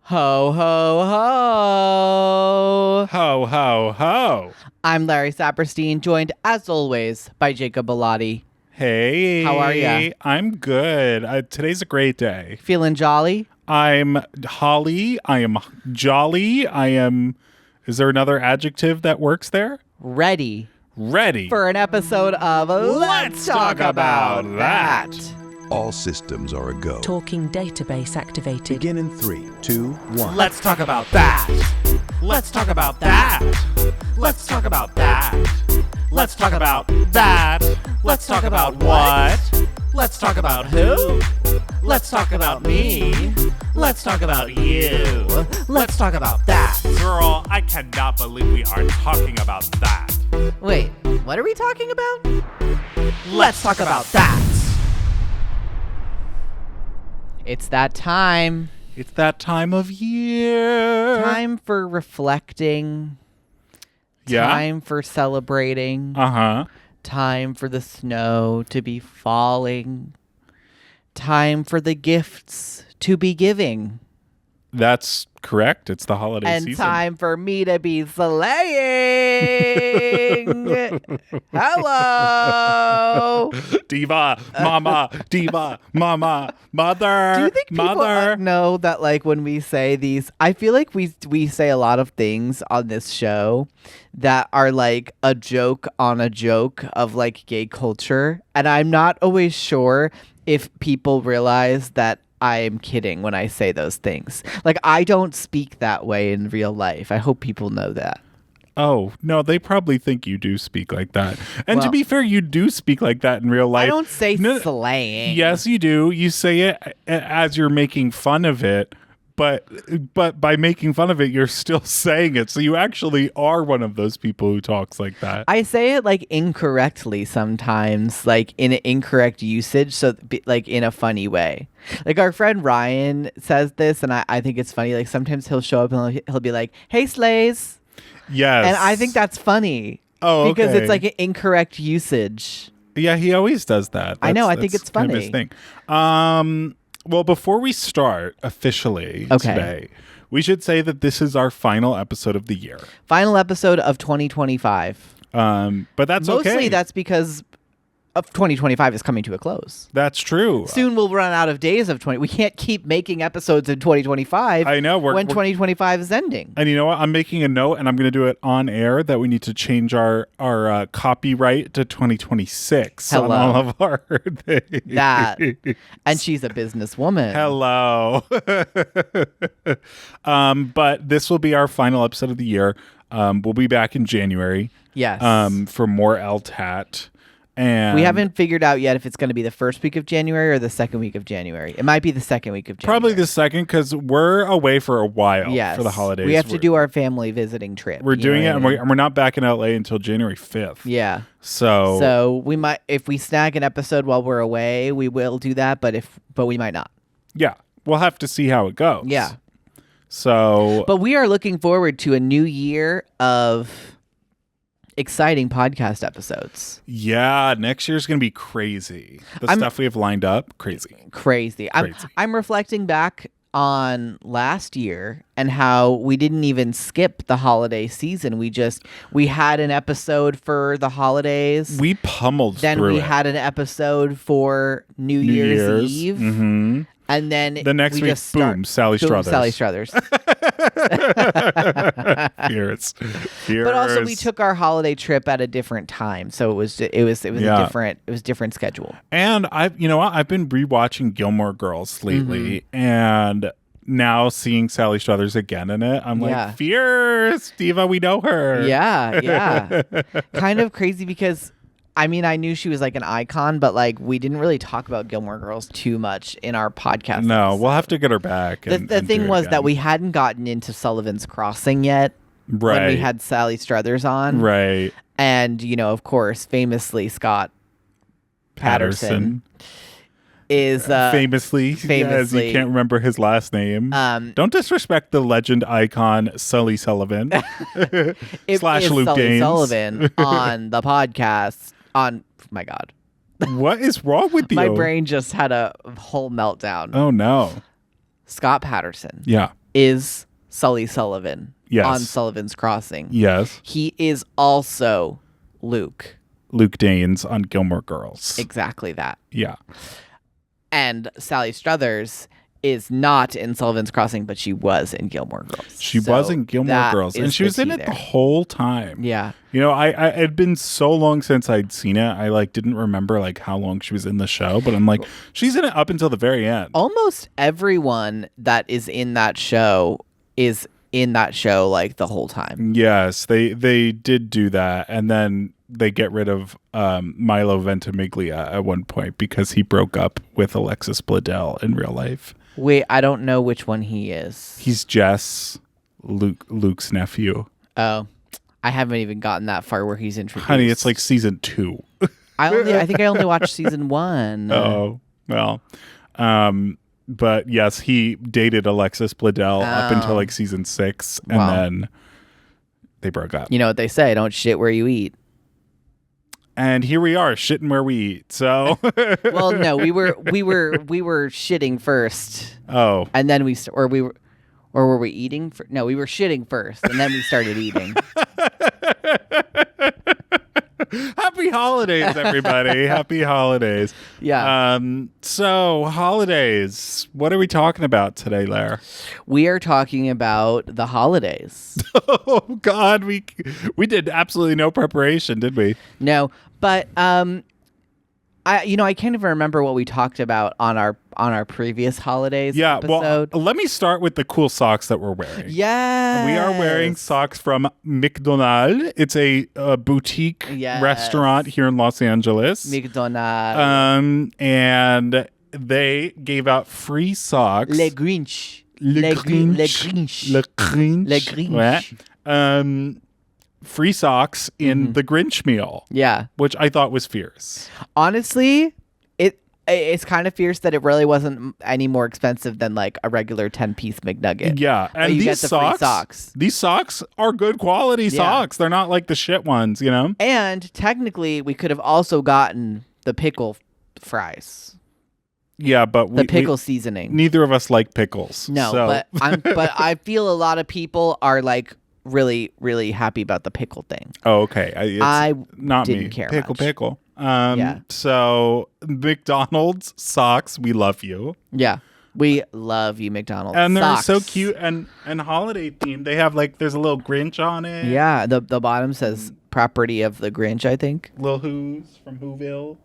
Ho, ho, ho. Ho, ho, ho. I'm Larry Saperstein, joined as always by Jacob Bellotti. Hey. How are ya? I'm good. Today's a great day. Feeling jolly? I'm holly. I am jolly. Is there another adjective that works there? Ready Ready. for an episode of Let's Talk About That. All systems are a go. Talking database activated. Begin in 3, 2, 1. Let's talk about that. Let's talk about that. Let's talk about that. Let's talk about that. Let's talk about what? Let's talk about who? Let's talk about me. Let's talk about you. Let's talk about that. Girl, I cannot believe we are talking about that. Wait, what are we talking about? Let's talk about that. It's that time. It's that time of year. Time for reflecting. Yeah. Time for celebrating. Uh-huh. Time for the snow to be falling. Time for the gifts to be giving. That's correct. It's the holiday And season. time for me to be slaying. Hello. Diva, mama, diva, mama, mother, Do you think people mother. know that, like, when we say these, I feel like we say a lot of things on this show that are like a joke on a joke of like gay culture, and I'm not always sure if people realize that I'm kidding when I say those things. Like, I don't speak that way in real life. I hope people know that. Oh, no, they probably think you do speak like that. And to Well- be fair, you do speak like that in real life. I don't say No, slaying. Yes, you do. You say it as you're making fun of it, but by making fun of it, you're still saying it. So you actually are one of those people who talks like that. I say it like incorrectly sometimes, like in an incorrect usage, so like in a funny way. Like our friend Ryan says this, and I think it's funny. Like sometimes he'll show up and he'll be like, "Hey, slays," Yes. and I think that's funny. Oh, because okay. it's like an incorrect usage. Yeah, he always does that. I know, I think that's it's kind of funny. his thing. Well, before we start officially today, we should say that this is our final episode of the year. Final episode of 2025. But that's okay. Mostly that's because of 2025 is coming to a close. That's true. Soon we'll run out of days of 20. We can't keep making episodes in 2025. I know. when 2025 is ending. And you know what? I'm making a note, and I'm going to do it on air, that we need to change our copyright to 2026 on Hello. all of our things. That. And she's a businesswoman. Hello. But this will be our final episode of the year. We'll be back in January. Yes. For more LTAT. And we haven't figured out yet if it's going to be the first week of January or the second week of January. It might be the second week of January. probably the second, because we're away for a while Yes. for the holidays. We have to do our family visiting trip. We're you know doing what it, I and mean? we're not back in LA until January 5th. Yeah. So we might, if we snag an episode while we're away, we will do that. But we might not. yeah, we'll have to see how it goes. Yeah. So But we are looking forward to a new year of exciting podcast episodes. yeah, next year's going to be crazy. The stuff we have lined up, crazy. Crazy. Crazy. I'm reflecting back on last year and how we didn't even skip the holiday season. We had an episode for the holidays. We pummeled Then through we it. had an episode for New Year's Eve. Mm-hmm. And then The next we week, just boom, Sally boom, Struthers. Sally Struthers. Fierce. But also we took our holiday trip at a different time, so it was a different schedule. And I've been rewatching Gilmore Girls lately, Mm-hmm. and now seeing Sally Struthers again in it, I'm Yeah. like, fierce, Diva, we know her. Yeah. Kind of crazy because I mean, I knew she was like an icon, but like we didn't really talk about Gilmore Girls too much in our podcast. No, we'll have to get her back. The and thing do it was again. that we hadn't gotten into Sullivan's Crossing yet right. when we had Sally Struthers on. right. And, of course, famously, Scott Patterson is famously, as famously- you can't remember his last name. Don't disrespect the legend icon Sully Sullivan it slash is Luke Sully Danes. Sullivan on the podcast. My God. What is wrong with you? My brain just had a whole meltdown. Oh no. Scott Patterson Yeah. is Sully Sullivan Yes. on Sullivan's Crossing. Yes. He is also Luke. Luke Danes on Gilmore Girls. Exactly that. Yeah. And Sally Struthers is not in Sullivan's Crossing, but she was in Gilmore Girls. She So was in Gilmore that Girls, and is she was the in key it there. the whole time. Yeah. You know, I it had been so long since I'd seen it. I like didn't remember like how long she was in the show, but I'm like, she's in it up until the very end. Almost everyone that is in that show is in that show like the whole time. Yes, they did do that, and then they get rid of Milo Ventimiglia at one point because he broke up with Alexis Bledel in real life. Wait, I don't know which one he is. He's Jess, Luke's nephew. Oh, I haven't even gotten that far where he's introduced. Honey, it's like season 2. I think I only watched season 1. Oh, well. But yes, he dated Alexis Bledel up until like season 6, and Wow. then they broke up. You know what they say, don't shit where you eat. And here we are, shitting where we eat. So, Well, no, we were shitting first, oh, and then were we eating? No, we were shitting first, and then we started eating. happy holidays, everybody! Happy holidays. Yeah. So holidays. What are we talking about today, Lair? We are talking about the holidays. Oh God, we did absolutely no preparation, did we? No, but I can't even remember what we talked about on our previous holidays Yeah. episode. Well, let me start with the cool socks that we're wearing. Yeah. We are wearing socks from McDonald's. It's a boutique Yes. restaurant here in Los Angeles. McDonald's. And they gave out free socks. Le Grinch. Le Grinch. Le Grinch. Le Grinch. Le Grinch. Ouais. Free socks in the Grinch meal, Yeah. which I thought was fierce. Honestly, it's kind of fierce that it really wasn't any more expensive than like a regular 10-piece McNugget. Yeah, But and you these get the free socks. these socks are good quality socks. They're not like the shit ones, you know. And technically, we could have also gotten the pickle fries, Yeah, but the pickle seasoning. neither of us like pickles. No, so. but I feel a lot of people are like really, really happy about the pickle thing. Oh, okay. I not didn't me. care Pickle. much. Yeah. So McDonald's socks, we love you, Yeah, we love you, McDonald's. and they're Socks. so cute and holiday themed. They have like there's a little Grinch on it. Yeah, the bottom says property of the Grinch, I think. Little Who's from Whoville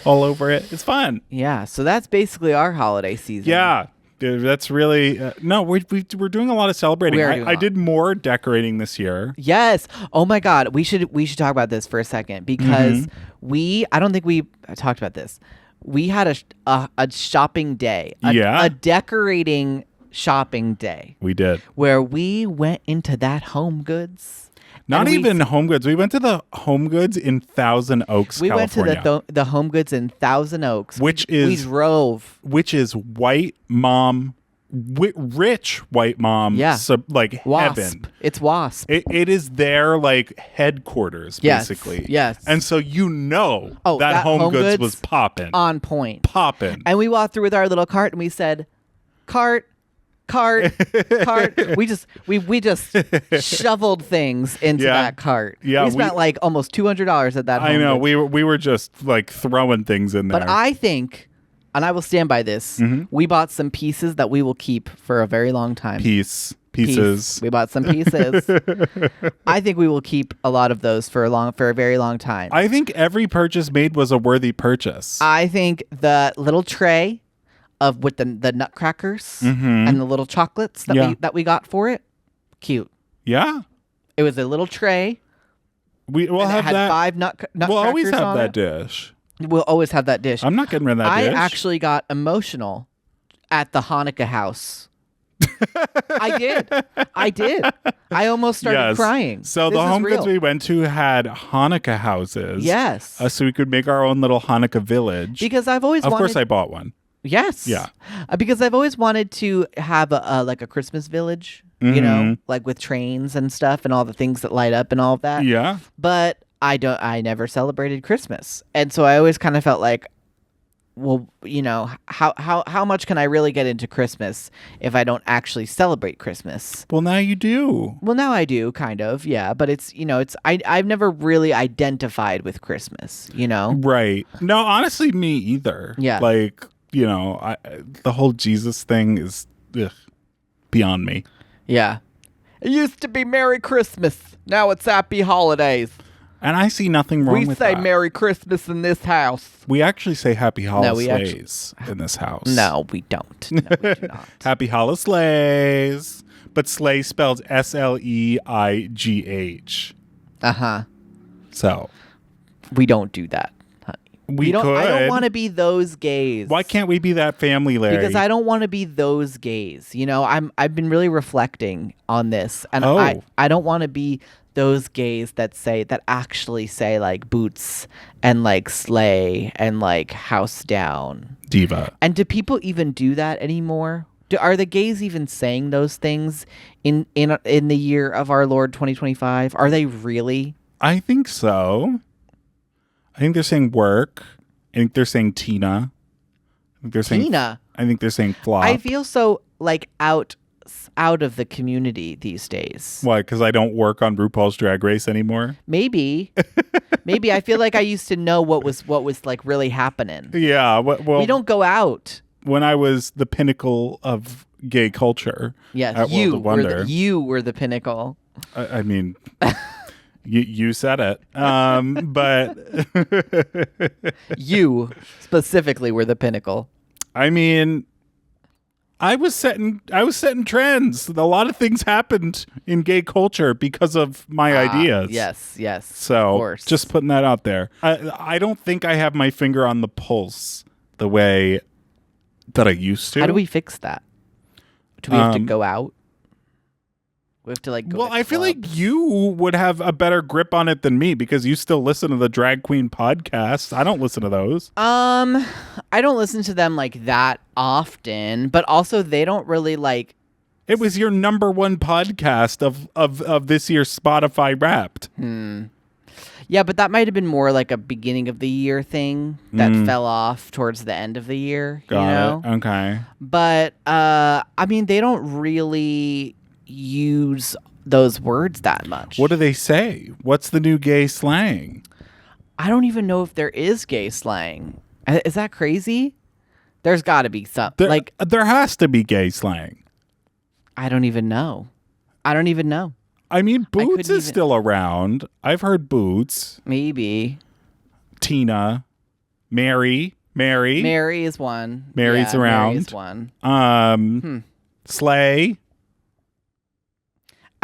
all over it. It's fun. Yeah, so that's basically our holiday season. Yeah. Dude, that's really no. We're doing a lot of celebrating. We are doing a I lot. did more decorating this year. Yes. Oh my God. We should talk about this for a second because I don't think we talked about this. We had a shopping day. Yeah. A decorating shopping day We did. where we went into that Home Goods. Not and we- even Home Goods. We went to the Home Goods in Thousand Oaks, We California. went to the Home Goods in Thousand Oaks, Which we is- drove. which is white mom, rich white mom, Yeah. like Wasp. heaven. It's Wasp. It is their like headquarters, Yes, basically. yes. And so Oh, that Home Goods was popping. on point. Popping. And we walked through with our little cart and we said, cart. We just shoveled things into Yeah. that cart. Yeah, we spent like almost $200 at that. I Home know. Goods. We were just like throwing things in there. But I think, and I will stand by this, we bought some pieces that we will keep for a very long time. pieces. We bought some pieces. I think we will keep a lot of those for a very long time. I think every purchase made was a worthy purchase. I think the little tray with the nutcrackers and the little chocolates that we got for it, cute. Yeah. It was a little tray. We'll and have it had that. 5 nutcrackers. We'll always have on that it. dish. We'll always have that dish. I'm not getting rid of that I dish. actually got emotional at the Hanukkah house. I did. I almost started crying. So This the is Home Goods real. we went to had Hanukkah houses. Yes. So we could make our own little Hanukkah village. Because I've always of wanted. course I bought one. Yes. Yeah. Because I've always wanted to have a Christmas village, you know, like with trains and stuff and all the things that light up and all of that. Yeah. But I never celebrated Christmas. And so I always kind of felt like well, how much can I really get into Christmas if I don't actually celebrate Christmas? Well, now you do. Well, now I do, kind of, yeah. But I've never really identified with Christmas, Right. No, honestly, me either. Yeah. Like, the whole Jesus thing is beyond me. Yeah. It used to be Merry Christmas. Now it's Happy Holidays. And I see nothing wrong We with say that. Merry Christmas in this house. We actually say Happy we Holidays in this house. No, we don't. No, we do not. Happy Holidays. But sleigh spelled Sleigh. Uh-huh. So We don't do that, honey. we don't, could. I don't want to be those gays. Why can't we be that family, Larry? Because I don't want to be those gays. I've been really reflecting on this, and Oh. I don't want to be those gays that actually say like boots and like sleigh and like house down. Diva. And do people even do that anymore? Are the gays even saying those things in the year of our Lord 2025? Are they really? I think so. I think they're saying work. I think they're saying Tina. I think they're saying Tina? I think they're saying flop. I feel so like out of the community these days. Why? Because I don't work on RuPaul's Drag Race anymore. Maybe I feel like I used to know what was like really happening. Yeah. Well, We don't go out. when I was the pinnacle of gay culture. Yes, at World of Wonder. you were the pinnacle. I mean, you said it. But You specifically were the pinnacle. I mean, I was setting trends. A lot of things happened in gay culture because of my ideas. Yes. Of So course. just putting that out there. I don't think I have my finger on the pulse the way that I used to. How do we fix that? Do we have to go out? We have to like go. Well, to I feel like clubs? you would have a better grip on it than me because you still listen to the drag queen podcasts. I don't listen to those. I don't listen to them like that often, but also they don't really like. It was your number one podcast of this year's Spotify Wrapped. Yeah, but that might have been more like a beginning of the year thing that fell off towards the end of the year. Got it. Okay. But I mean, they don't really use those words that much. What do they say? What's the new gay slang? I don't even know if there is gay slang. Is that crazy? There's got to be some. There has to be gay slang. I don't even know. I mean, Boots couldn't is even- still around. I've heard Boots, Maybe. Tina, Mary. Mary is one. Mary's Yeah, around. Mary's one. Slay.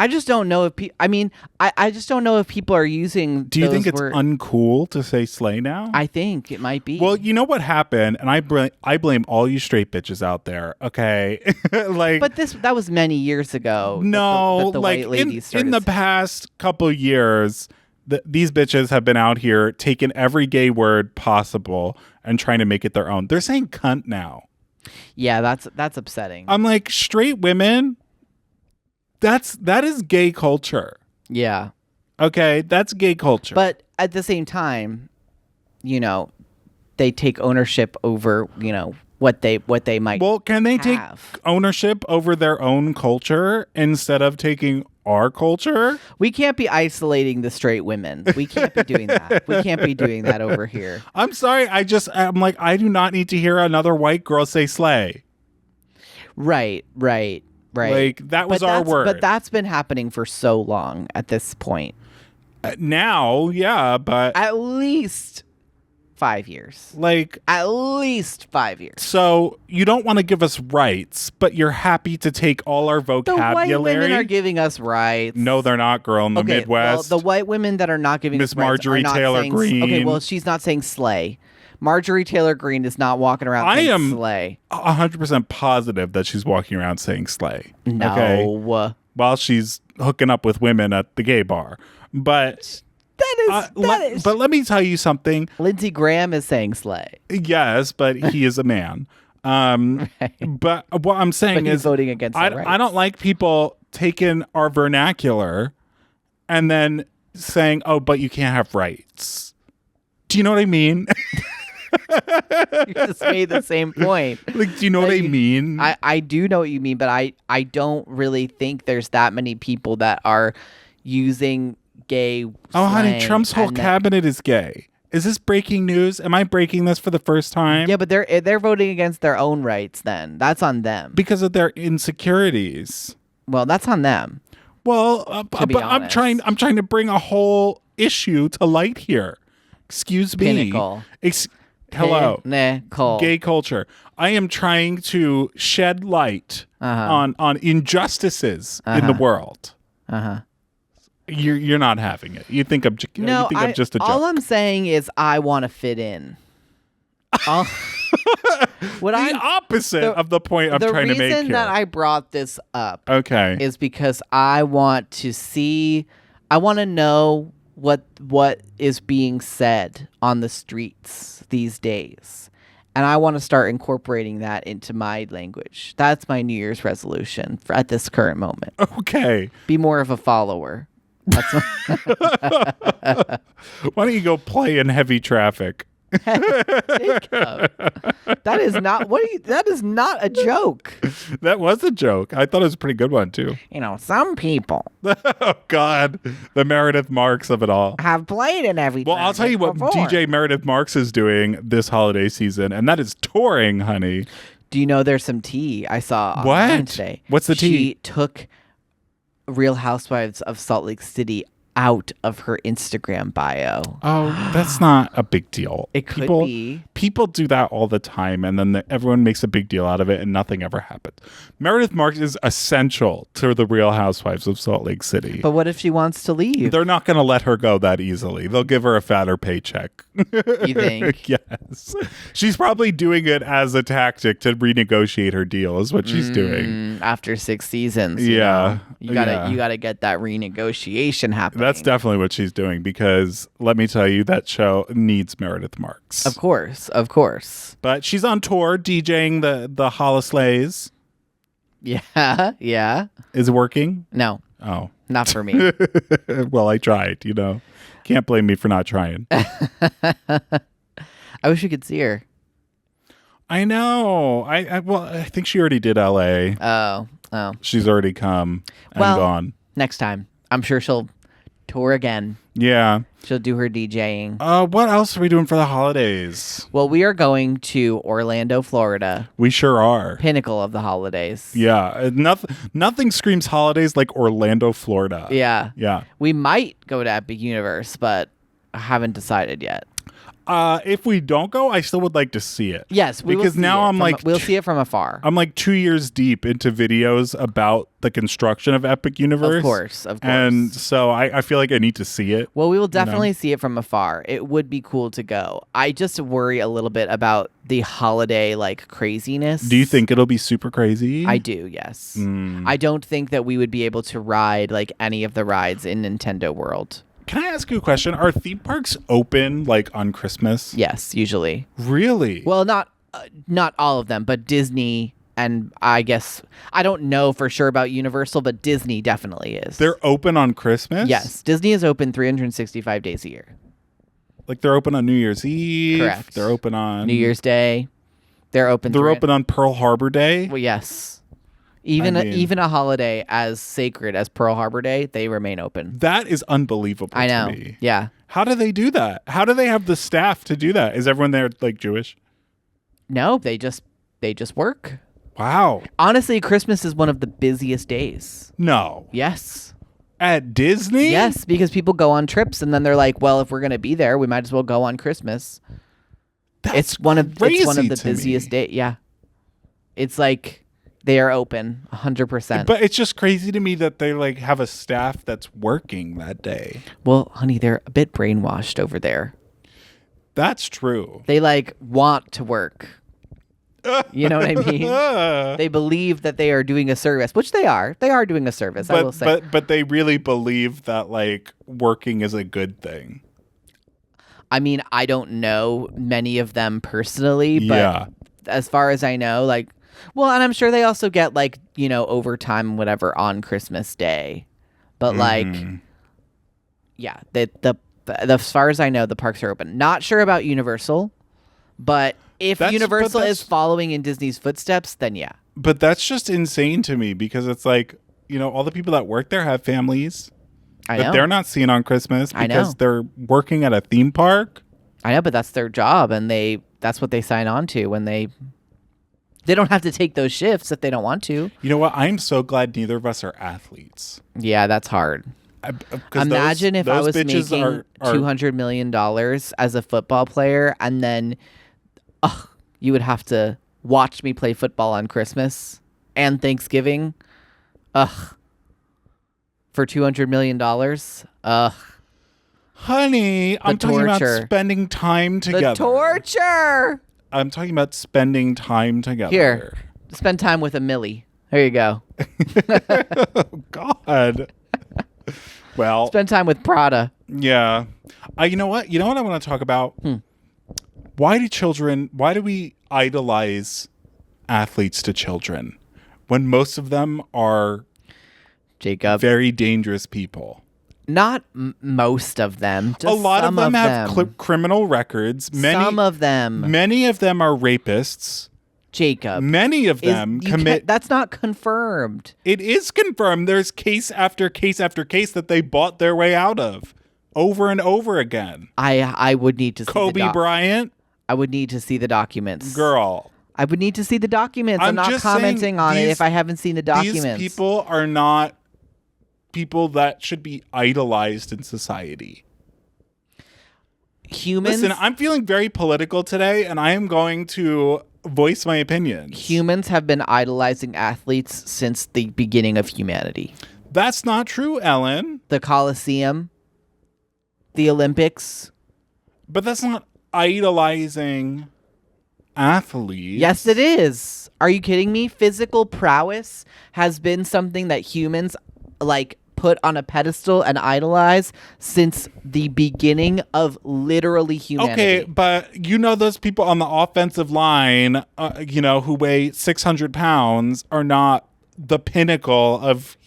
I just don't know if I just don't know if people are using. Do you think those it's words. uncool to say slay now? I think it might be. Well, you know what happened, and I blame all you straight bitches out there. Okay, like, but that was many years ago. no, that the like white ladies started. in the past couple years, these bitches have been out here taking every gay word possible and trying to make it their own. They're saying cunt now. Yeah, that's upsetting. I'm like, straight women. That is gay culture. Yeah, Okay, that's gay culture. but at the same time, they take ownership over what they might. well, can they take have. ownership over their own culture instead of taking our culture? We can't be isolating the straight women. We can't be doing that. We can't be doing that over here. I'm sorry. I'm like, I do not need to hear another white girl say slay. Right. Like, that was our word. But that's been happening for so long at this point. Now, yeah, but At least 5 years. like, At least 5 years. so you don't want to give us rights, but you're happy to take all our The vocabulary. white women are giving us rights. No, they're not, girl. In the Okay, Midwest, well, the white women that are not giving Miss us rights Marjorie are not Taylor saying, Greene. Okay, well, she's not saying slay. Marjorie Taylor Greene is not walking around I saying am slay. 100% positive that she's walking around saying slay. No. Okay, while she's hooking up with women at the gay bar, but. That is. But let me tell you something. Lindsey Graham is saying slay. Yes, but he is a man. But what I'm saying But he's is, voting against I the rights. don't like people taking our vernacular and then saying, "Oh, but you can't have rights." Do you know what I mean? You just made the same point. Like, do you know what I mean? I do know what you mean, but I don't really think there's that many people that are using gay honey, slang Trump's whole and that- cabinet is gay. Is this breaking news? Am I breaking this for the first time? Yeah, but they're voting against their own rights then. That's on them. Because of their insecurities. Well, that's on them. Well, To be but I'm honest. trying to bring a whole issue to light here. Excuse me. Pinnacle. Hello. Pinnacle. Gay culture. I am trying to shed light on injustices in the world. Uh-huh. You're not having it. You think I'm I'm just a joke. all I'm saying is I want to fit in. What the opposite of the point I'm trying to make The here. reason that I brought this up Okay. is because I want to know what is being said on the streets these days. And I want to start incorporating that into my language. That's my New Year's resolution at this current moment. Okay. Be more of a follower. That's Why don't you go play in heavy traffic? that is not that is not a joke. That was a joke. I thought it was a pretty good one too. You know, some people Oh God, the Meredith Marks of it all. have played in every Well, I'll tell you what before. DJ Meredith Marks is doing this holiday season, and that is touring, honey. Do you know there's some tea I saw on What? Wednesday? What's the tea? She took Real Housewives of Salt Lake City out of her Instagram bio. Oh, that's not a big deal. It could be. People do that all the time, and then everyone makes a big deal out of it, and nothing ever happens. Meredith Marks is essential to the Real Housewives of Salt Lake City. But what if she wants to leave? They're not going to let her go that easily. They'll give her a fatter paycheck. You think? Yes. She's probably doing it as a tactic to renegotiate her deal, is what she's doing. After 6 seasons. you Yeah. know? You gotta get that renegotiation happening. That's definitely what she's doing, because let me tell you, that show needs Meredith Marks. Of course. But she's on tour DJing the Holislays. Yeah, yeah. Is it working? No, Oh. not for me. Well, I tried, you know. Can't blame me for not trying. I wish we could see her. I know. I think she already did LA. Oh. She's already come and Well, gone. next time. I'm sure she'll tour again. Yeah. She'll do her DJing. What else are we doing for the holidays? Well, we are going to Orlando, Florida. We sure are. Pinnacle of the holidays. Yeah. Nothing screams holidays like Orlando, Florida. Yeah. Yeah. We might go to Epic Universe, but I haven't decided yet. If we don't go, I still would like to see it. Yes, we will because see now it we'll see it from afar. I'm like 2 years deep into videos about the construction of Epic Universe. Of course. And so I feel like I need to see it. Well, we will definitely see it from afar. It would be cool to go. I just worry a little bit about the holiday craziness. Do you think it'll be super crazy? I do, yes. I don't think that we would be able to ride any of the rides in Nintendo World. Can I ask you a question? Are theme parks open on Christmas? Yes, usually. Really? Well, not all of them, but Disney, and I guess I don't know for sure about Universal, but Disney definitely is. They're open on Christmas? Yes, Disney is open 365 days a year. They're open on New Year's Eve. Correct. They're open on New Year's Day. They're open. They're open on Pearl Harbor Day. Well, yes. Even a holiday as sacred as Pearl Harbor Day, they remain open. That is unbelievable. I know. To me. Yeah. How do they do that? How do they have the staff to do that? Is everyone there Jewish? No, they just work. Wow. Honestly, Christmas is one of the busiest days. No. Yes. At Disney? Yes, because people go on trips and then they're like, well, if we're going to be there, we might as well go on Christmas. It's one of the busiest days. Yeah. It's they are open 100%. But it's just crazy to me that they have a staff that's working that day. Well, honey, they're a bit brainwashed over there. That's true. They want to work. You know what I mean? They believe that they are doing a service, which they are. They are doing a service, I will say. But they really believe that working is a good thing. I mean, I don't know many of them personally, but Yeah. as far as I know, well, and I'm sure they also get overtime, whatever, on Christmas Day. But yeah, the as far as I know, the parks are open. Not sure about Universal, But if That's- Universal but is that's- following in Disney's footsteps, then yeah. But that's just insane to me because it's like, all the people that work there have families I that know. they're not seeing on Christmas I because know. they're working at a theme park. I know, but that's their job, and that's what they sign on to when they don't have to take those shifts if they don't want to. You know what? I'm so glad neither of us are athletes. Yeah, that's hard. 'Cause Imagine if I those was bitches making are $200 million as a football player, and then you would have to watch me play football on Christmas and Thanksgiving. For $200 million. Honey, I'm talking about torture. spending time together. The torture. I'm talking about spending time together. Here, spend time with a Millie. There you go. God. Well, Spend time with Prada. yeah. You know what? You know what I want to talk about? Why do we idolize athletes to children when most of them are Jacob. very dangerous people? Not most of them. Just A lot of some them have them. criminal records. Some of them. Many of them are rapists. Jacob. Many of Is- them you commit. can't- That's not confirmed. It is confirmed. There's case after case after case that they bought their way out of over and over again. I would need to see Kobe Bryant, I would need to see the documents. girl. I would need to see the documents. I'm not just saying commenting on it these- if I haven't seen the documents. These people are not people that should be idolized in society. Humans. Listen, I'm feeling very political today, and I am going to voice my opinions. Humans have been idolizing athletes since the beginning of humanity. That's not true, Ellen. The Colosseum, the Olympics. But that's not idolizing athletes. Yes, it is. Are you kidding me? Physical prowess has been something that humans put on a pedestal and idolize since the beginning of literally humanity. Okay, but those people on the offensive line, who weigh 600 pounds are not the pinnacle of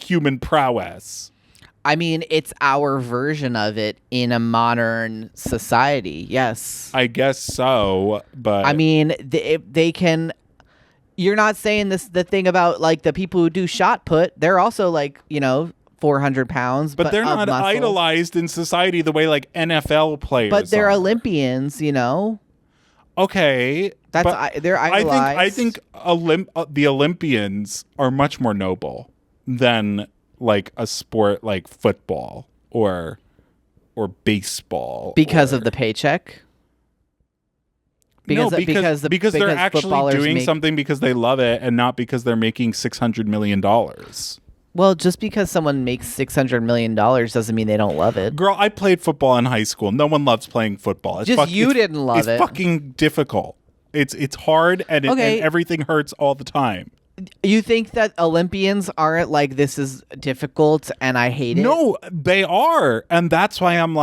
human prowess. I mean, it's our version of it in a modern society. Yes. I guess so, but I mean, they can. You're not saying the thing about the people who do shot put. They're also 400 pounds, but they're of not muscle. idolized in society the way NFL players. But they're are. Olympians, Okay, That's but they're idolized. I think the Olympians are much more noble than a sport like football or baseball because of the paycheck. Because they're actually footballers doing something because they love it and not because they're making $600 million. Well, just because someone makes $600 million doesn't mean they don't love it. Girl, I played football in high school. No one loves playing football. You didn't love it. It's fucking difficult. It's hard and everything hurts all the time. You think that Olympians aren't this is difficult and I hate it? No, they are. And that's why I'm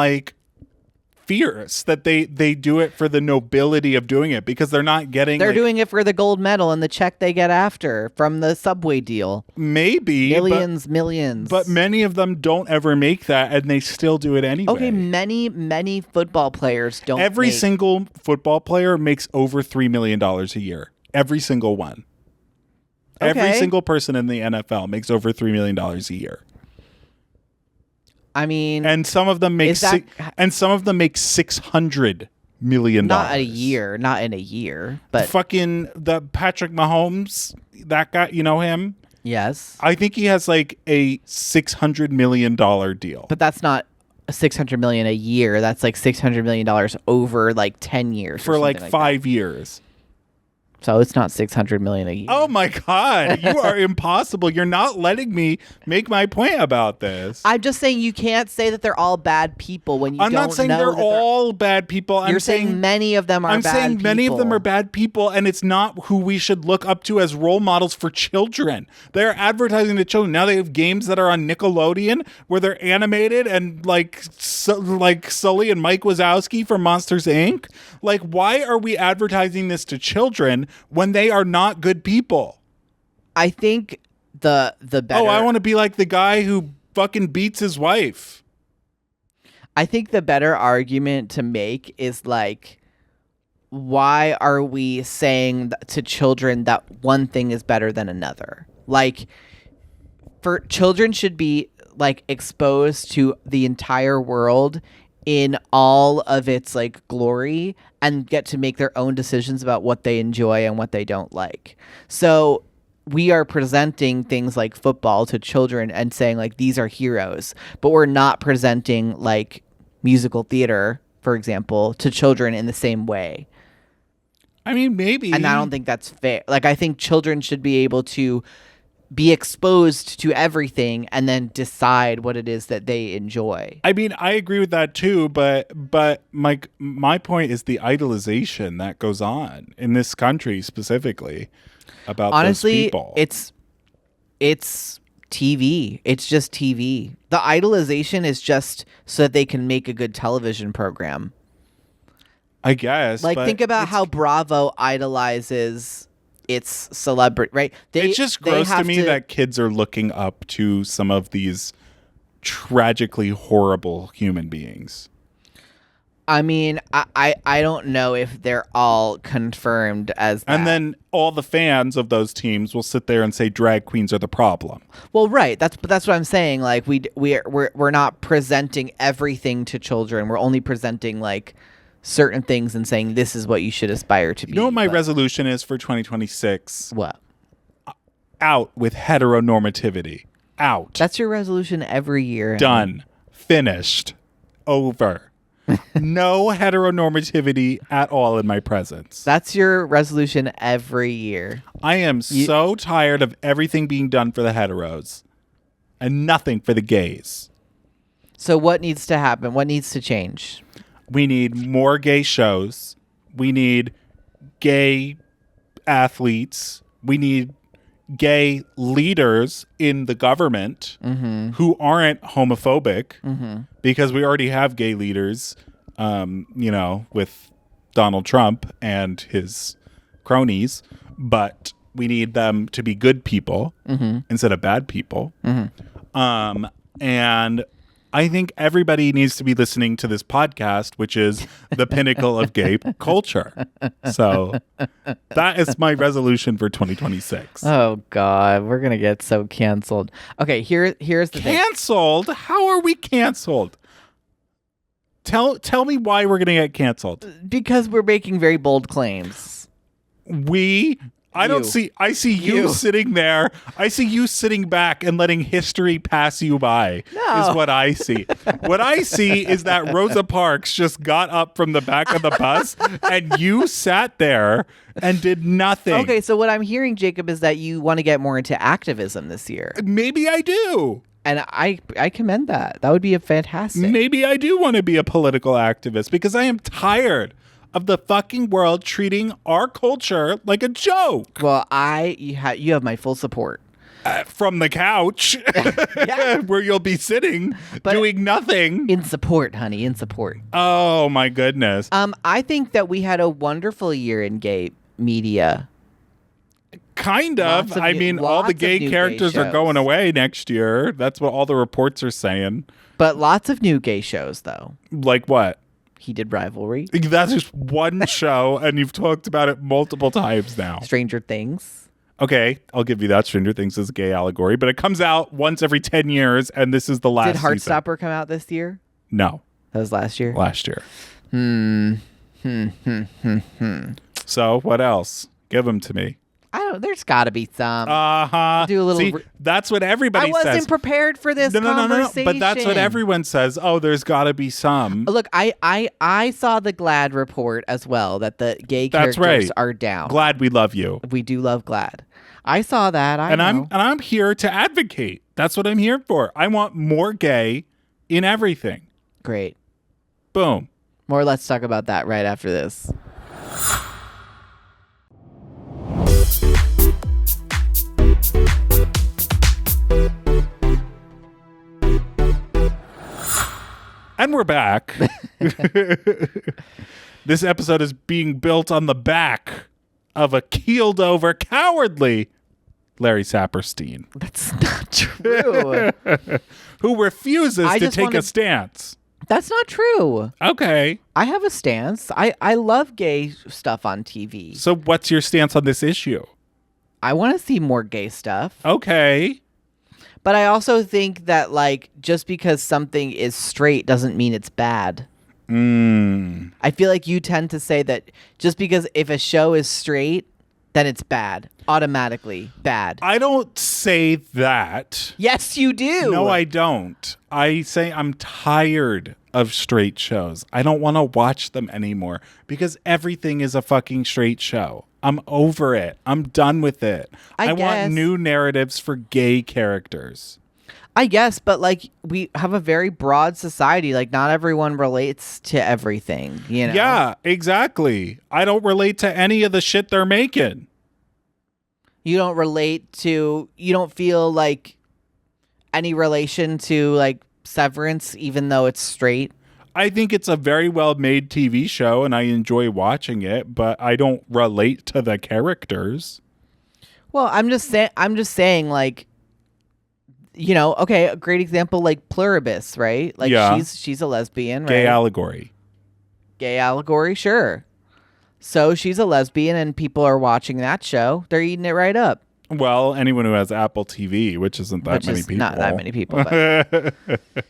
fierce that they do it for the nobility of doing it because they're not getting They're doing it for the gold medal and the check they get after from the Subway deal. Maybe Millions. But many of them don't ever make that and they still do it anyway. Okay, many football players don't. Every single football player makes over $3 million a year. Every single one. Okay. Every single person in the NFL makes over $3 million a year. I mean, And some of them make Is that- $600 million. not in a year, but Fucking the Patrick Mahomes, that guy, you know him? yes. I think he has a $600 million deal. But that's not $600 million a year. That's $600 million over 10 years For or something like 5 years. that. So it's not $600 million a year. Oh my God, you are impossible. You're not letting me make my point about this. I'm just saying you can't say that they're all bad people when you I'm don't not saying know they're that all bad people. You're saying many of them are I'm bad saying many of them people. are bad people, and it's not who we should look up to as role models for children. They're advertising to children. Now they have games that are on Nickelodeon where they're animated and like Sully and Mike Wazowski from Monsters, Inc. Why are we advertising this to children when they are not good people? I think the better. Oh, I want to be like the guy who fucking beats his wife. I think the better argument to make is why are we saying to children that one thing is better than another? Like, for children should be like exposed to the entire world in all of its like glory and get to make their own decisions about what they enjoy and what they don't like. So we are presenting things like football to children and saying like these are heroes, but we're not presenting like musical theater, for example, to children in the same way. I mean, maybe. And I don't think that's fair. Like, I think children should be able to be exposed to everything and then decide what it is that they enjoy. I mean, I agree with that too, but my point is the idolization that goes on in this country specifically about those people. It's TV. It's just TV. The idolization is just so that they can make a good television program. I guess. Like, think about how Bravo idolizes its celebrity, right? It's just gross to me that kids are looking up to some of these tragically horrible human beings. I mean, I don't know if they're all confirmed as that. And then all the fans of those teams will sit there and say drag queens are the problem. Well, right. That's what I'm saying. Like, we're not presenting everything to children. We're only presenting like certain things and saying this is what you should aspire to be. You know what my resolution is for 2026? What? Out with heteronormativity. Out. That's your resolution every year. Done. Finished. Over. No heteronormativity at all in my presence. That's your resolution every year. I am so tired of everything being done for the heteros and nothing for the gays. So what needs to happen? What needs to change? We need more gay shows. We need gay athletes. We need gay leaders in the government who aren't homophobic because we already have gay leaders, with Donald Trump and his cronies, but we need them to be good people instead of bad people. And I think everybody needs to be listening to this podcast, which is the pinnacle of gay culture. So that is my resolution for 2026. Oh, God. We're going to get so canceled. Okay, here's the thing. Canceled? How are we canceled? Tell me why we're going to get canceled. Because we're making very bold claims. I see you sitting there. I see you sitting back and letting history pass you by. No. Is what I see. What I see is that Rosa Parks just got up from the back of the bus and you sat there and did nothing. Okay, so what I'm hearing, Jacob, is that you want to get more into activism this year. Maybe I do. And I commend that. That would be a fantastic. Maybe I do want to be a political activist because I am tired of the fucking world treating our culture like a joke. Well, you have my full support. From the couch where you'll be sitting doing nothing. In support, honey, in support. Oh, my goodness. I think that we had a wonderful year in gay media. Kind of. I mean, all the gay characters are going away next year. That's what all the reports are saying. But lots of new gay shows, though. Like what? He did Rivalry. That's just one show, and you've talked about it multiple times now. Stranger Things. Okay, I'll give you that. Stranger Things is a gay allegory, but it comes out once every 10 years, and this is the last Did Heartstopper come out this year? No. That was last year? Last year. So, what else? Give them to me. There's got to be some. Do a little. See, that's what everybody says. I wasn't prepared for this conversation. No. But that's what everyone says. Oh, there's got to be some. Look, I saw the GLAAD report as well that the gay characters are down. GLAAD, we love you. We do love GLAAD. I saw that. I'm here to advocate. That's what I'm here for. I want more gay in everything. Great. Boom. More. Let's talk about that right after this. And we're back. This episode is being built on the back of a keeled over, cowardly Larry Saperstein. That's not true. Who refuses to take a stance. That's not true. Okay. I have a stance. I love gay stuff on TV. So what's your stance on this issue? I want to see more gay stuff. Okay. But I also think that, like, just because something is straight doesn't mean it's bad. I feel like you tend to say that just because if a show is straight, then it's bad. Automatically bad. I don't say that. Yes, you do. No, I don't. I say I'm tired of straight shows. I don't want to watch them anymore because everything is a fucking straight show. I'm over it. I'm done with it. I want new narratives for gay characters. I guess, but like we have a very broad society. Like not everyone relates to everything, you know? Yeah, exactly. I don't relate to any of the shit they're making. You don't feel like any relation to like Severance, even though it's straight. I think it's a very well made TV show and I enjoy watching it, but I don't relate to the characters. Well, I'm just saying like, you know, okay, a great example, like Pluribus, right? Like she's a lesbian, right? Gay allegory, sure. So she's a lesbian and people are watching that show. They're eating it right up. Well, anyone who has Apple TV, which isn't that many people. Not that many people, but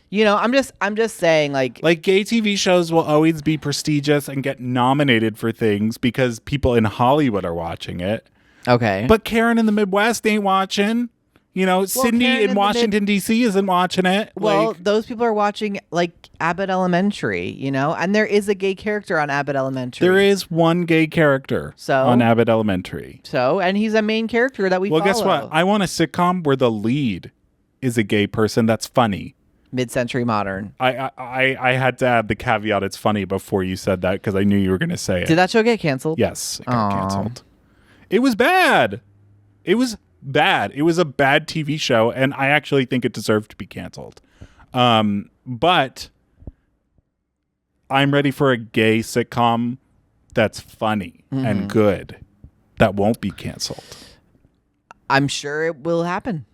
you know, I'm just saying like gay TV shows will always be prestigious and get nominated for things because people in Hollywood are watching it. Okay. But Karen in the Midwest ain't watching. You know, Sydney in Washington, D.C. isn't watching it. Well, those people are watching, like, Abbott Elementary, you know? And there is a gay character on Abbott Elementary. There is one gay character on Abbott Elementary. And he's a main character that we follow. Well, guess what? I want a sitcom where the lead is a gay person that's funny. Mid-century modern. I had to add the caveat it's funny before you said that because I knew you were going to say it. Did that show get canceled? Yes, it got canceled. It was bad. It was bad. It was a bad TV show, and I actually think it deserved to be canceled. But I'm ready for a gay sitcom that's funny and good that won't be canceled. I'm sure it will happen.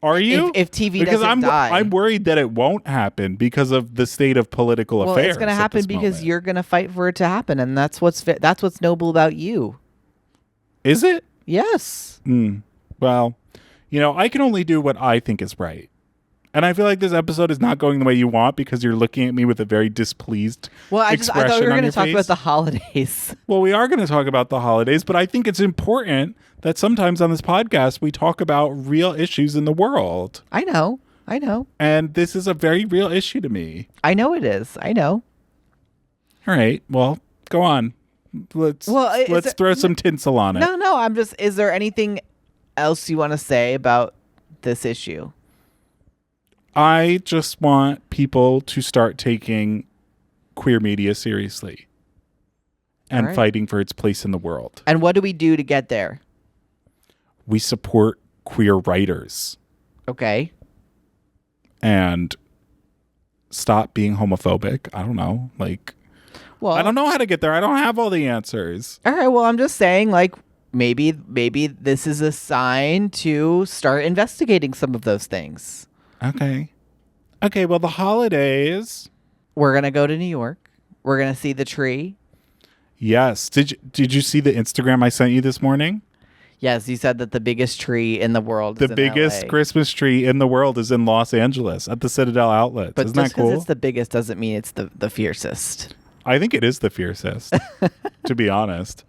Are you? If TV doesn't die. I'm worried that it won't happen because of the state of political affairs. Well, it's going to happen because you're going to fight for it to happen, and that's what's noble about you. Is it? Yes. Well, you know, I can only do what I think is right. And I feel like this episode is not going the way you want because you're looking at me with a very displeased expression I thought we were going to talk about the holidays. Well, we are going to talk about the holidays, but I think it's important that sometimes on this podcast we talk about real issues in the world. I know. And this is a very real issue to me. I know it is. I know. All right. Well, go on. Let's throw some tinsel on it. No. Is there anything else you want to say about this issue? I just want people to start taking queer media seriously and fighting for its place in the world. And what do we do to get there? We support queer writers. Okay. And stop being homophobic. I don't know. I don't know how to get there. I don't have all the answers. All right. Well, I'm just saying, like, maybe this is a sign to start investigating some of those things. Okay. Well, the holidays. We're going to go to New York. We're going to see the tree. Yes. Did you see the Instagram I sent you this morning? Yes. You said that the biggest tree in the world is in biggest LA. Christmas tree in the world is in Los Angeles at the Citadel Outlets. But isn't that cool? Just because it's the biggest doesn't mean it's the fiercest. I think it is the fiercest, to be honest.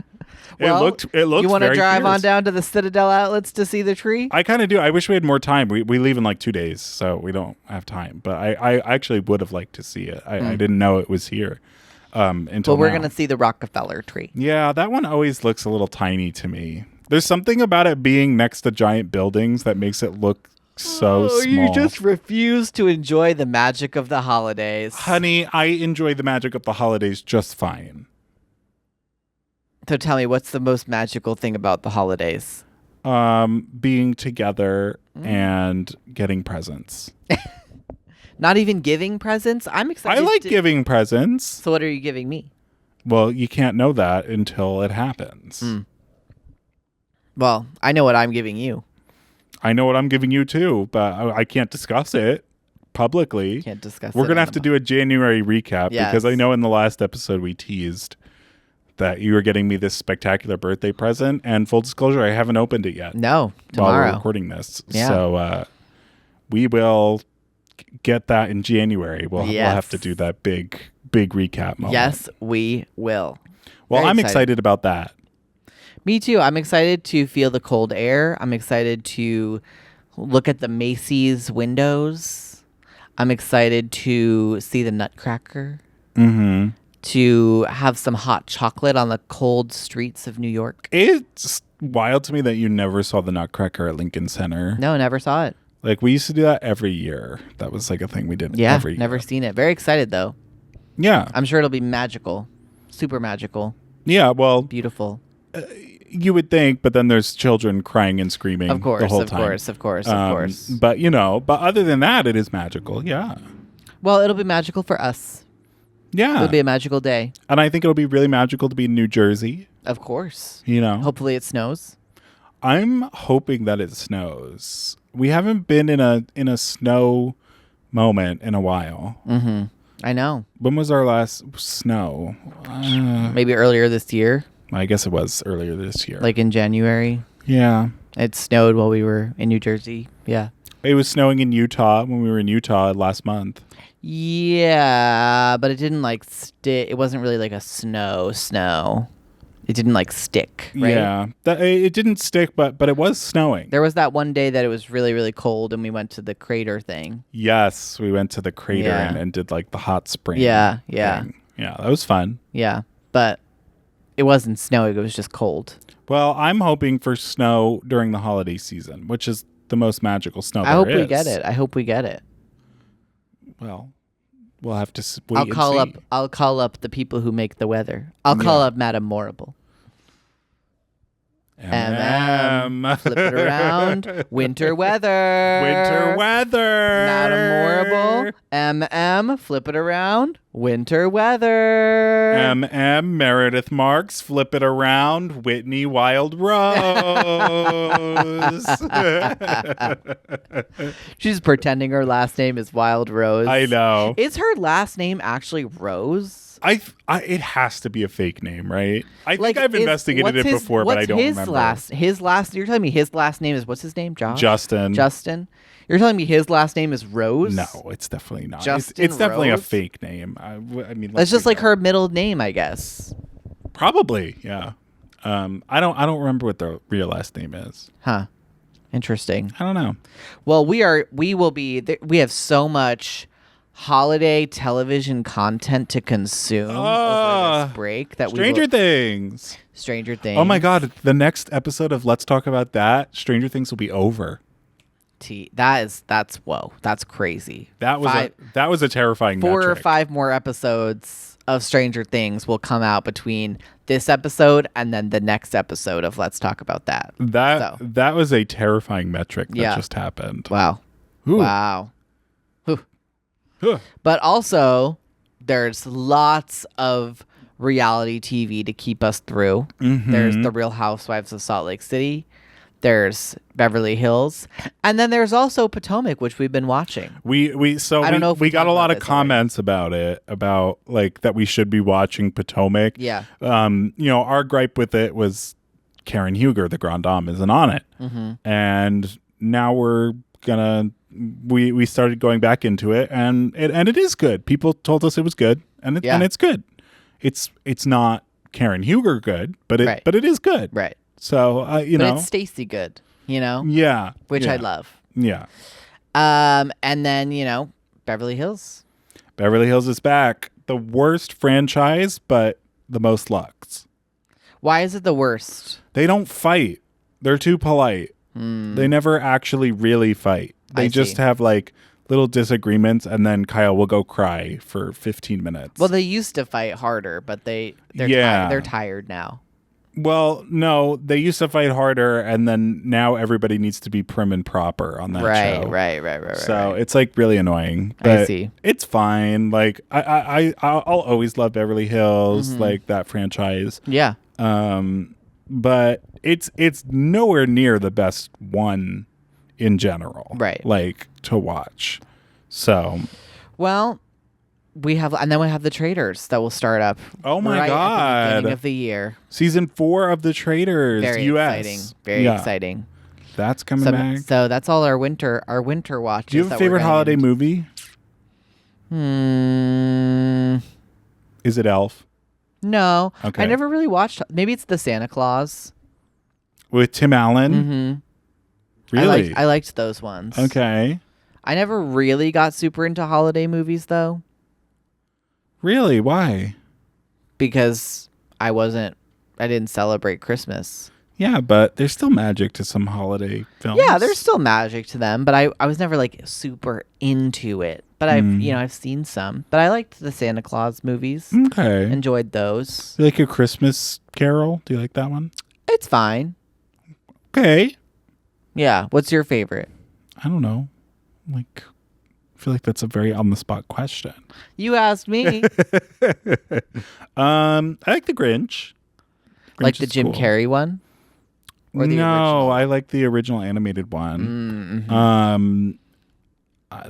Well, it looked you want to drive fierce. on down to the Citadel Outlets to see the tree? I kind of do. I wish we had more time. We leave in like 2 days, so we don't have time. But I actually would have liked to see it. I didn't know it was here until we're now. going to see the Rockefeller tree. Yeah, that one always looks a little tiny to me. There's something about it being next to giant buildings that makes it look so small. You just refuse to enjoy the magic of the holidays. Honey, I enjoy the magic of the holidays just fine. So tell me, what's the most magical thing about the holidays? Being together and getting presents. Not even giving presents? I'm excited. I like giving presents. So what are you giving me? Well, you can't know that until it happens. Well, I know what I'm giving you. I know what I'm giving you too, but I can't discuss it. publicly. Can't discuss. We're it gonna on have to do a January recap because I Yes. know in the last episode we teased that you were getting me this spectacular birthday present, and full disclosure, I haven't opened it yet. No, while we're tomorrow. recording this. Yeah. So we will get that in January. We'll Yes. have to do that big recap moment. Yes, we will. Well, Very I'm excited. excited about that. Me too. I'm excited to feel the cold air. I'm excited to look at the Macy's windows. I'm excited to see the Nutcracker. Mm-hmm. To have some hot chocolate on the cold streets of New York. It's wild to me that you never saw the Nutcracker at Lincoln Center. No, never saw it. Like, we used to do that every year. That was like a thing we did Yeah, every year. never seen it. Very excited though. Yeah. I'm sure it'll be magical. Super magical. Yeah, well, Beautiful. you would think, but then there's children crying and screaming Of course, the whole of time. course, of course, of course. But, but other than that, it is magical. Yeah. Well, it'll be magical for us. Yeah. It'll be a magical day. And I think it'll be really magical to be in New Jersey. Of course. Hopefully it snows. I'm hoping that it snows. We haven't been in a snow moment in a while. Mm-hmm. I know. When was our last snow? Maybe earlier this year, I guess it was earlier this year. like in January. Yeah. It snowed while we were in New Jersey. Yeah. It was snowing in Utah when we were in Utah last month. Yeah, but it didn't like stick. It wasn't really like a snow. It didn't like stick, right? Yeah. It didn't stick, but it was snowing. There was that one day that it was really, really cold and we went to the crater thing. Yes. We went to the crater Yeah. and did like the hot spring. Yeah. thing. Yeah. That was fun. Yeah. But it wasn't snowing. It was just cold. Well, I'm hoping for snow during the holiday season, which is the most magical snow I hope there we is. get it. I hope we get it. Well, we'll have to wait I'll and call see. up. I'll call up the people who make the weather. I'll call up Madame Morrible. Flip it around. Winter weather. Winter weather. Madame Morrible. Flip it around. Winter weather. Meredith Marks. Flip it around. Whitney Wild Rose. She's pretending her last name is Wild Rose. I know. Is her last name actually Rose? It has to be a fake name, right? I Like, think I've investigated it before, but I don't remember. His last. You're telling me his last name is what's his name? Justin. Justin. You're telling me his last name is Rose? No, it's definitely not. Justin It's definitely a Rose? fake name. I mean, It's let's just be like real. her middle name, I guess. Probably, yeah. I don't remember what the real last name is. Huh. Interesting. I don't know. Well, we have so much holiday television content to consume over this break that Stranger Things. Stranger Things. Oh my God! The next episode of Let's Talk About That, Stranger Things will be over. That's whoa. That's crazy. That was a terrifying 4 or metric. 5 more episodes of Stranger Things will come out between this episode and then the next episode of Let's Talk About That. That was a terrifying metric that Yeah. just happened. Wow. Ooh. Wow. Huh. But also, there's lots of reality TV to keep us through. Mm-hmm. There's The Real Housewives of Salt Lake City. There's Beverly Hills. And then there's also Potomac, which we've been watching. We don't know if we we got talked a lot about of this comments about it, about like that we should be watching Potomac. Yeah. Our gripe with it was Karen Huger, the Grand Dame, isn't on it. Mm-hmm. And now we started going back into it, and it is good. People told us it was good, and it's good. It's not Karen Huger good, but it is good. Right. So But it's Stacey good, yeah, which I yeah, love. Yeah. And then, Beverly Hills. Beverly Hills is back. The worst franchise, but the most lux. Why is it the worst? They don't fight. They're too polite. They never actually really fight. They I just see. have like little disagreements, and then Kyle will go cry for 15 minutes. Well, they used to fight harder, but they're they're tired now. Well, no, they used to fight harder, and then now everybody needs to be prim and proper on that show. Right. So it's like really annoying. I But see. It's fine. Like I'll always love Beverly Hills, Mm-hmm. like that franchise. Yeah. But it's nowhere near the best one in general. Right. Like to watch. So, Well, we have the Traitors that will start up. oh my right God. at the beginning of the year. Season 4 of The Traitors, Very US. exciting. Very exciting. That's coming back. So that's all our winter watches. Do you have a that we're favorite getting holiday into. movie? Is it Elf? No. Okay. I never really watched. Maybe it's the Santa Claus. With Tim Allen? Mm-hmm. Really? I liked those ones. Okay. I never really got super into holiday movies though, Really? Why? because I didn't celebrate Christmas. Yeah, but there's still magic to some holiday films. Yeah, there's still magic to them, but I was never like super into it. But I've seen some. But I liked the Santa Claus movies. Okay. Enjoyed those. You like A Christmas Carol? Do you like that one? It's fine. Okay. Yeah. What's your favorite? I don't know. Like, I feel like that's a very on the spot question. You asked me. I like The Grinch. Like Grinch the is Jim cool. Carrey one? Or the No, original? I like the original animated one. Mm-hmm.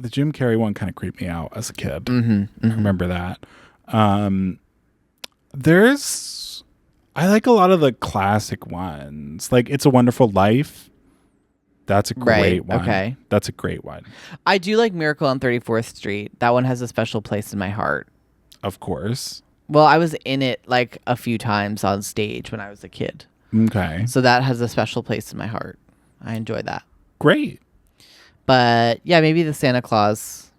The Jim Carrey one kind of creeped me out as a kid. Mm-hmm. I remember that. I like a lot of the classic ones. Like It's a Wonderful Life. That's a great Right, one. okay. That's a great one. I do like Miracle on 34th Street. That one has a special place in my heart. Of course. Well, I was in it like a few times on stage when I was a kid. Okay. So that has a special place in my heart. I enjoy that. Great. But yeah, maybe the Santa Claus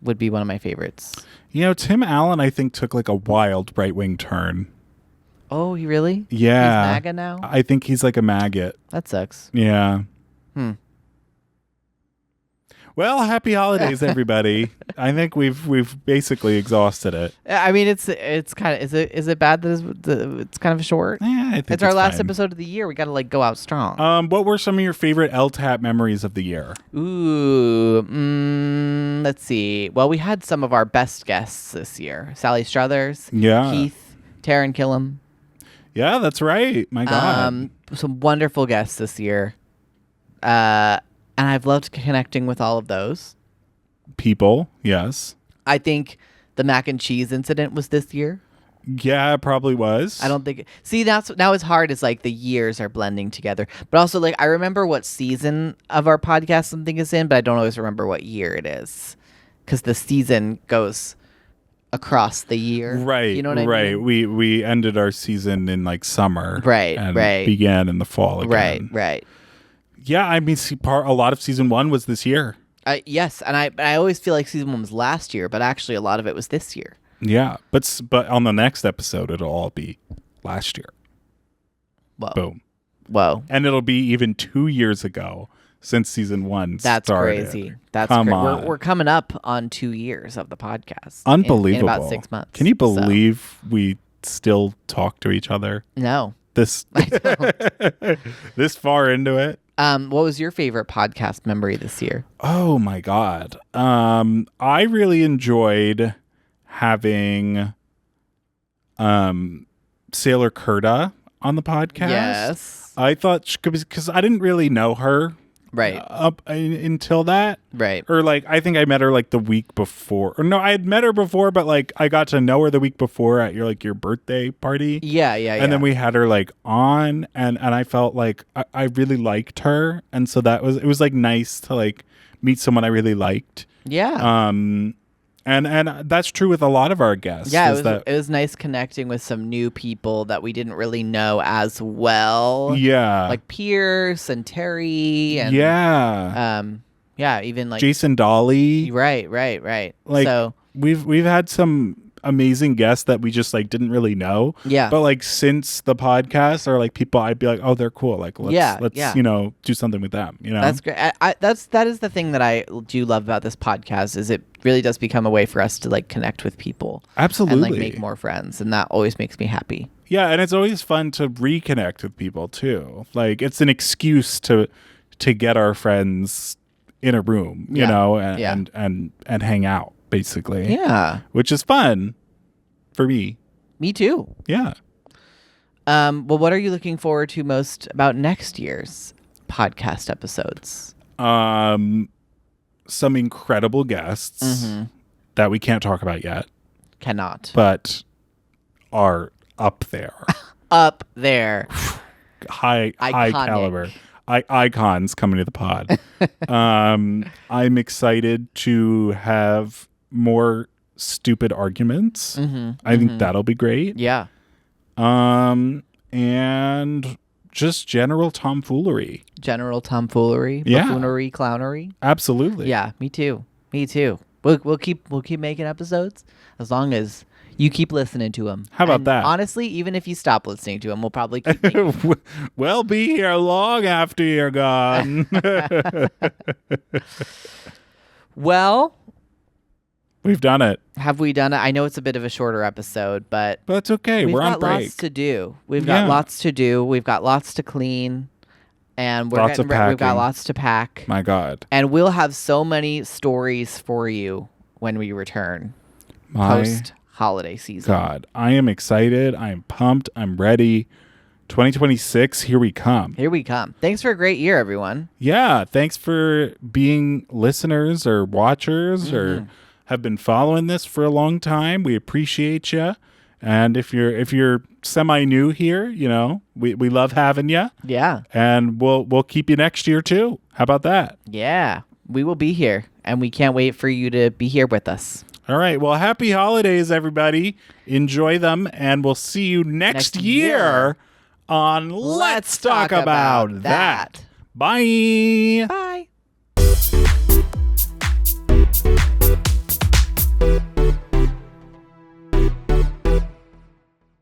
would be one of my favorites. You know, Tim Allen, I think, took like a wild right-wing turn. Oh, he really? Yeah. He's MAGA now? I think he's like a maggot. That sucks. Yeah. Well, happy holidays, everybody. I think we've basically exhausted it. I mean, it's kind of is it bad that it's kind of short? Yeah, I think It's our last fine. episode of the year. We got to like go out strong. What were some of your favorite LTAP memories of the year? Ooh, let's see. Well, we had some of our best guests this year: Sally Struthers, Yeah. Keith, Taryn Killam. Yeah, that's right. My God. Some wonderful guests this year. And I've loved connecting with all of those. People, yes. I think the mac and cheese incident was this year. Yeah, it probably was. I don't think. See, now it's hard. It's like the years are blending together. But also, like, I remember what season of our podcast something is in, but I don't always remember what year it is, because the season goes across the year. Right. You know what I right. mean? We ended our season in like summer. Right, And right. began in the fall again. Right. Yeah, I mean, a lot of season 1 was this year. Yes, and I always feel like season 1 was last year, but actually a lot of it was this year. Yeah, but on the next episode, it'll all be last year. Whoa. Boom. Whoa. And it'll be even 2 years ago since season 1 That's started. crazy. That's Come crazy. on. We're coming up on 2 years of the podcast. Unbelievable. In about 6 months. Can you So, believe we still talk to each other no. this this far into it? What was your favorite podcast memory this year? Oh my God. I really enjoyed having Sailor Kurta on the podcast. Yes. I thought, because I didn't really know her Right. up until that. Right. Or like, I think I met her like the week before. Or no, I had met her before, but like I got to know her the week before at your birthday party. Yeah. And then we had her like on, and I felt like I really liked her, and so it was like nice to like meet someone I really liked. Yeah. And that's true with a lot of our guests. Yeah, is it was nice connecting with some new people that we didn't really know as well. yeah, Like Pierce and Terry and even like Jason Dolly. Right. Like So we've had some amazing guests that we just like didn't really know. Yeah. But like since the podcast, or like people, I'd be like, oh, they're cool. Like let's do something with them. You know, that's great. That is the thing that I do love about this podcast, is it really does become a way for us to like connect with people. Absolutely. And like make more friends, and that always makes me happy. Yeah, and it's always fun to reconnect with people too. Like it's an excuse to get our friends in a room, you know, and hang out basically. Yeah. Which is fun for me. Me too. Yeah. Well, what are you looking forward to most about next year's podcast episodes? some incredible guests that we can't talk about yet, Cannot. but are up there. Up there. High Iconic. caliber. Icons coming to the pod. I'm excited to have more stupid arguments. I think that'll be great. Yeah. And just general tomfoolery. General tomfoolery. Yeah. Buffoonery, clownery. Absolutely. Yeah, me too. Me too. We'll keep making episodes as long as you keep listening to them. How about that? Honestly, even if you stop listening to them, we'll probably keep making We'll be here long after you're gone. Well, We've done it. have we done it? I know it's a bit of a shorter episode, but But it's okay. we've We're on got break. lots to do. We've Yeah. got lots to do. We've got lots to clean, and we've Lots of got packing. lots to pack. My God. And we'll have so many stories for you when we return My post holiday season. God. I am excited. I am pumped. I'm ready. 2026, here we come. Here we come. Thanks for a great year, everyone. Yeah. Thanks for being listeners or watchers or have been following this for a long time. We appreciate you. And if you're semi new here, you know, we love having you. Yeah. And we'll keep you next year too. How about that? Yeah. We will be here, and we can't wait for you to be here with us. All right. Well, happy holidays, everybody. Enjoy them, and we'll see you next year year on Let's Talk About That. Bye. Bye.